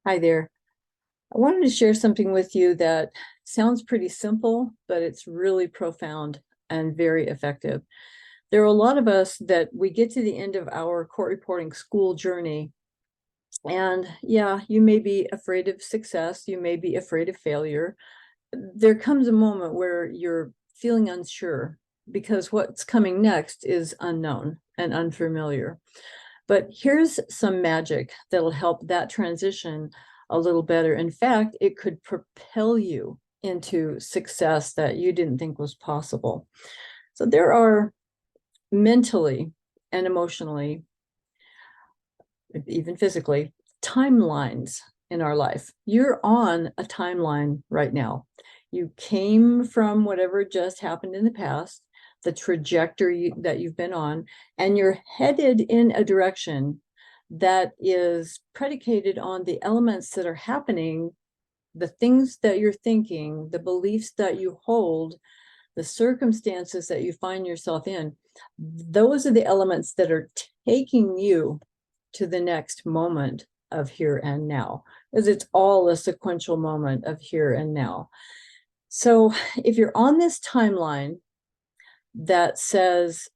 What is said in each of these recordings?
Hi there. I wanted to share something with you that sounds pretty simple, but it's really profound and very effective. There are a lot of us that we get to the end of our court reporting school journey. And yeah, you may be afraid of success. You may be afraid of failure. There comes a moment where you're feeling unsure because what's coming next is unknown and unfamiliar. But here's some magic that'll help that transition a little better. In fact, it could propel you into success that you didn't think was possible. So there are mentally and emotionally, even physically, timelines in our life. You're on a timeline right now. You came from whatever just happened in the past, the trajectory that you've been on, and you're headed in a direction that is predicated on the elements that are happening, the things that you're thinking, the beliefs that you hold, the circumstances that you find yourself in. Those are the elements that are taking you to the next moment of here and now, because it's all a sequential moment of here and now. So if you're on this timeline that says,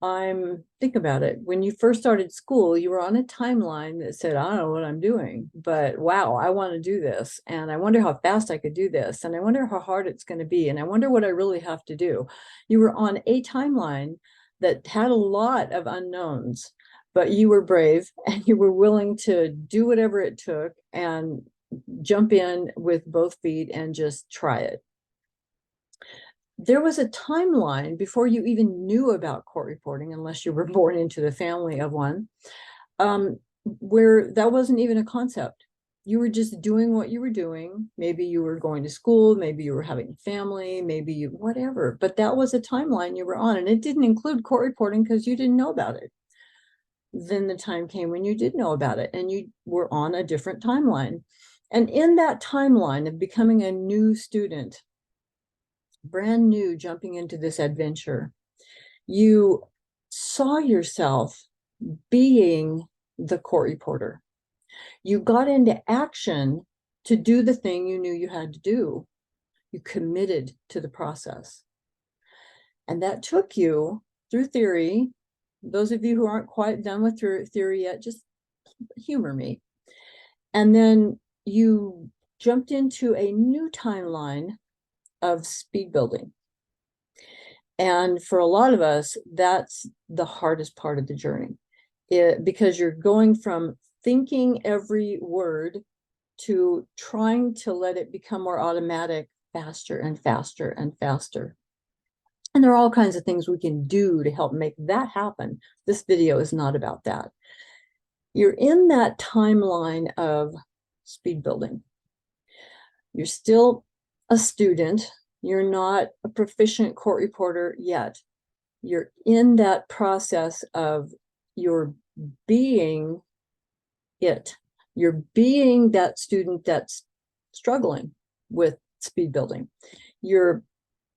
think about it. When you first started school, you were on a timeline that said, I don't know what I'm doing, but wow, I want to do this. And I wonder how fast I could do this. And I wonder how hard it's going to be. And I wonder what I really have to do. You were on a timeline that had a lot of unknowns, but you were brave and you were willing to do whatever it took and jump in with both feet and just try it. There was a timeline before you even knew about court reporting, unless you were born into the family of one, where that wasn't even a concept. You were just doing what you were doing. Maybe you were going to school, maybe you were having a family, maybe you, whatever, but that was a timeline you were on, and it didn't include court reporting because you didn't know about it. Then the time came when you did know about it and you were on a different timeline. And in that timeline of becoming a new student, brand new, jumping into this adventure, you saw yourself being the court reporter. You got into action to do the thing you knew you had to do. You committed to the process. And that took you through theory. Those of you who aren't quite done with theory yet, just humor me. And then you jumped into a new timeline of speed building. And for a lot of us, that's the hardest part of the journey, because you're going from thinking every word to trying to let it become more automatic, faster and faster and faster. And there are all kinds of things we can do to help make that happen. This video is not about that. You're in that timeline of speed building. You're still a student. You're not a proficient court reporter yet. You're in that process of your being it. You're being that student that's struggling with speed building. You're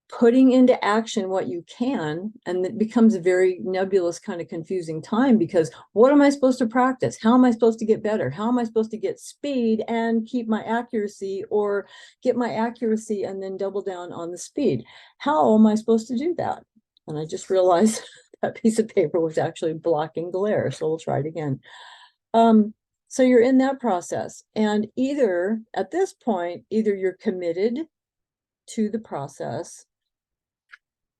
putting into action what you can, and it becomes a very nebulous, kind of confusing time, because what am I supposed to practice? How am I supposed to get better? How am I supposed to get speed and keep my accuracy, or get my accuracy and then double down on the speed? How am I supposed to do that? And I just realized that piece of paper was actually blocking glare, so we'll try it again. So you're in that process, and either at this point, either you're committed to the process,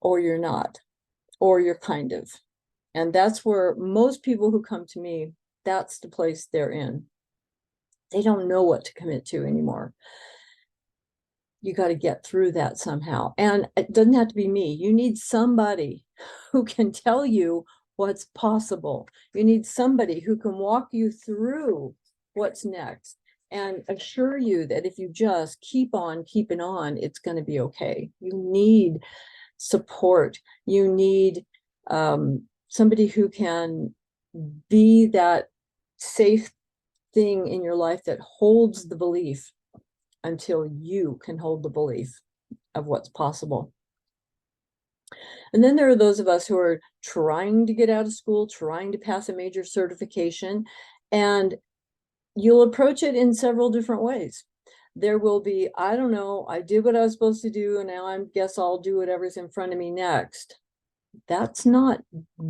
or you're not, or you're kind of. And that's where most people who come to me, that's the place they're in. They don't know what to commit to anymore. You got to get through that somehow. And it doesn't have to be me. You need somebody who can tell you what's possible. You need somebody who can walk you through what's next and assure you that if you just keep on keeping on, it's going to be okay. You need support. You need somebody who can be that safe thing in your life that holds the belief until you can hold the belief of what's possible. And then there are those of us who are trying to get out of school, trying to pass a major certification, and you'll approach it in several different ways. There will be, I don't know, I did what I was supposed to do, and now I guess I'll do whatever's in front of me next. That's not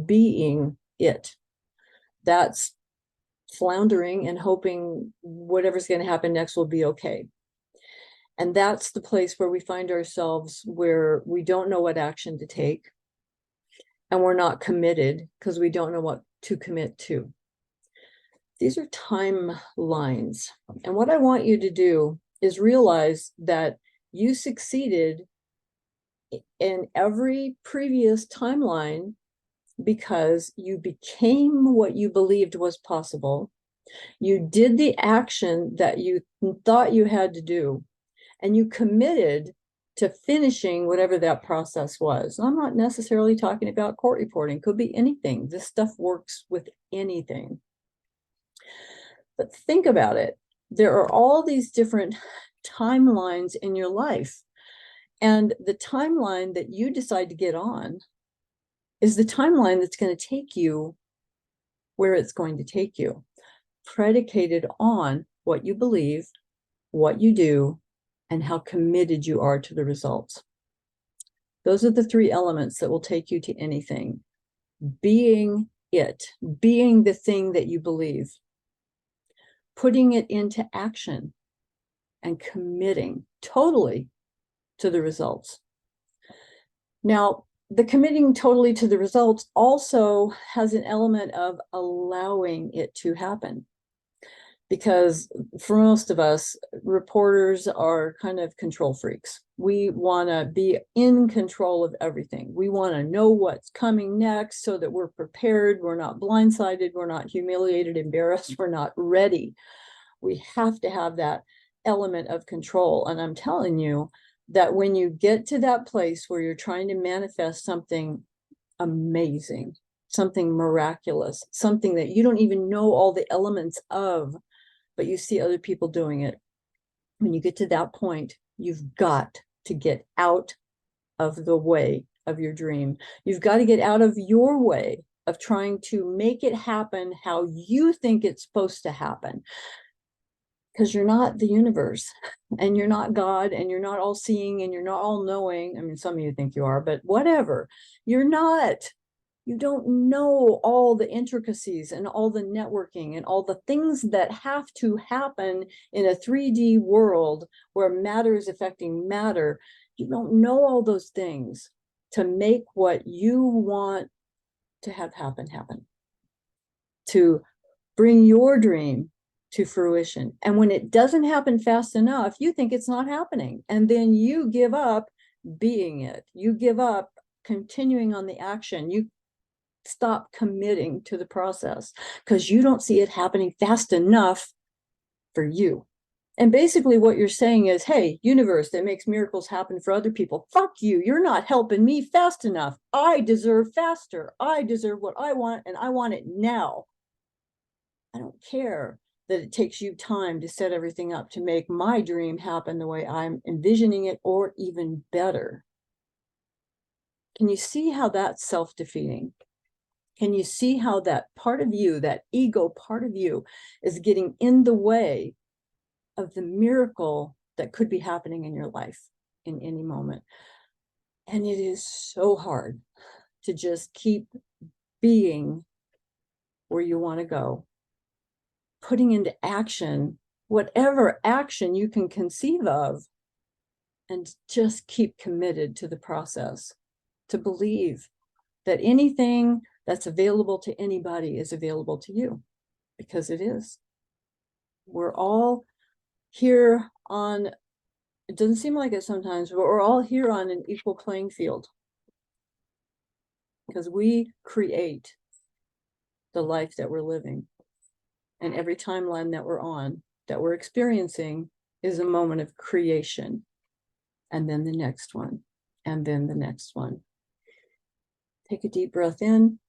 being it. That's floundering and hoping whatever's going to happen next will be okay. And that's the place where we find ourselves, where we don't know what action to take, and we're not committed because we don't know what to commit to. These are timelines. And what I want you to do is realize that you succeeded in every previous timeline because you became what you believed was possible. You did the action that you thought you had to do, and you committed to finishing whatever that process was. I'm not necessarily talking about court reporting, could be anything. This stuff works with anything. But think about it. There are all these different timelines in your life. And the timeline that you decide to get on is the timeline that's going to take you where it's going to take you, predicated on what you believe, what you do, and how committed you are to the results. Those are the three elements that will take you to anything. Being it, being the thing that you believe, putting it into action, and committing totally to the results. Now, the committing totally to the results also has an element of allowing it to happen. Because for most of us, reporters are kind of control freaks. We want to be in control of everything. We want to know what's coming next so that we're prepared, we're not blindsided, we're not humiliated, embarrassed, we're not ready. We have to have that element of control. And I'm telling you that when you get to that place where you're trying to manifest something amazing, something miraculous, something that you don't even know all the elements of, but you see other people doing it. When you get to that point, you've got to get out of the way of your dream. You've got to get out of your way of trying to make it happen how you think it's supposed to happen. Because you're not the universe, and you're not God, and you're not all seeing, and you're not all knowing. I mean, some of you think you are, but whatever. You're not. You don't know all the intricacies and all the networking and all the things that have to happen in a 3D world where matter is affecting matter. You don't know all those things to make what you want to have happen, to bring your dream to fruition. And when it doesn't happen fast enough, you think it's not happening. And then you give up being it. You give up continuing on the action. You stop committing to the process because you don't see it happening fast enough for you. And basically what you're saying is, hey, universe that makes miracles happen for other people, fuck you. You're not helping me fast enough. I deserve faster. I deserve what I want, and I want it now. I don't care that it takes you time to set everything up to make my dream happen the way I'm envisioning it, or even better. Can you see how that's self-defeating? Can you see how that part of you, that ego part of you, is getting in the way of the miracle that could be happening in your life in any moment? And it is so hard to just keep being where you want to go, putting into action whatever action you can conceive of, and just keep committed to the process, to believe that anything that's available to anybody is available to you, because it is. We're all here on, it doesn't seem like it sometimes, but we're all here on an equal playing field, because we create the life that we're living. And every timeline that we're on, that we're experiencing, is a moment of creation. And then the next one, and then the next one. Take a deep breath in.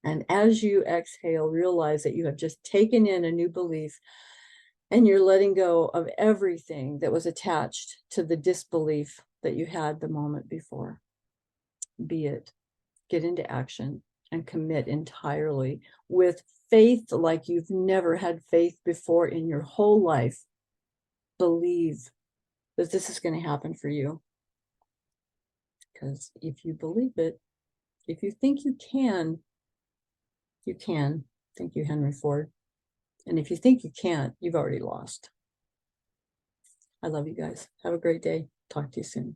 And as you exhale, realize that you have just taken in a new belief, and you're letting go of everything that was attached to the disbelief that you had the moment before. Be it. Get into action and commit entirely with faith like you've never had faith before in your whole life. Believe that this is going to happen for you. Because if you believe it, if you think you can, you can. Thank you, Henry Ford. And if you think you can't, you've already lost. I love you guys. Have a great day. Talk to you soon.